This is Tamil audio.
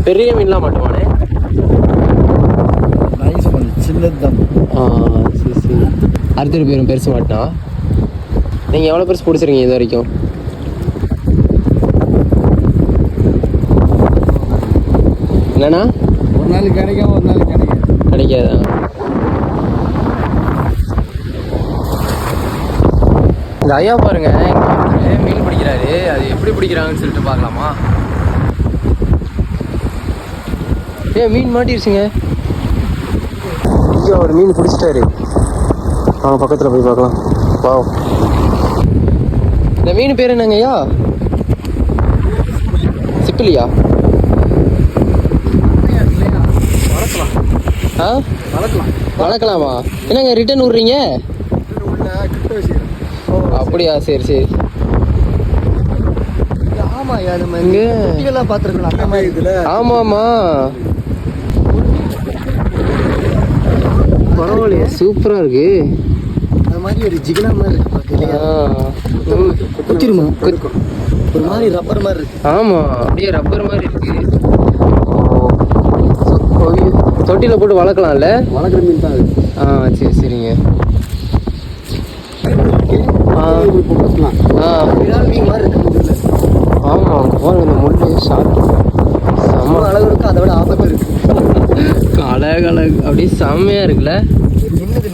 பெரிய மீன்லாம் மாட்டுவானே. நைஸ் பண்ணு, சின்னது தான். சரி சரி. அடுத்த பேரும் பெருசு மாட்டினா. நீங்கள் எவ்வளோ பெருசு பிடிச்சிருக்கீங்க இது வரைக்கும்? என்னண்ணா? ஒரு நாள் கிடைக்கும், ஒரு நாள் கிடைக்காதா? இந்த ஐயா பாருங்க, இங்கே மீன் பிடிக்கிறாரு. அது எப்படி பிடிக்கிறாங்கன்னு சொல்லிட்டு பார்க்கலாமா? மீன் மாட்டிருச்சுங்க. ஐயா ஒரு மீன் பிடிச்சிட்டாரு. பக்கத்தில் போய் பார்க்கலாம். பாவம். இந்த மீன் பேர் என்னங்க ஐயா? சிப்பிலியா? வளர்க்கலாமா? என்னங்க ரிட்டர்ன் விட்றீங்க? அப்படியா? சரி சரி. ஆமாம்மா, பரவாயில்லையே, சூப்பராக இருக்கு. அது மாதிரி ஒரு ஜிகனா மாதிரி இருக்கு. குத்திருமா? ஒரு மாதிரி ரப்பர் மாதிரி இருக்கு. ஆமாம், அப்படியே ரப்பர் மாதிரி இருக்கு. தொட்டியில் போட்டு வளர்க்கலாம்ல? வளர்க்குற மீன் தான் அது. சரி சரிங்க. மீன் மாதிரி இருக்கு. ஆமாம், இந்த முள்ளு ஷார்ட் செம்ம அழகு இருக்கு. அதை விட ஆபத்து இருக்கு. அழகு அப்படியே செம்மையாக இருக்குல்ல. என்னது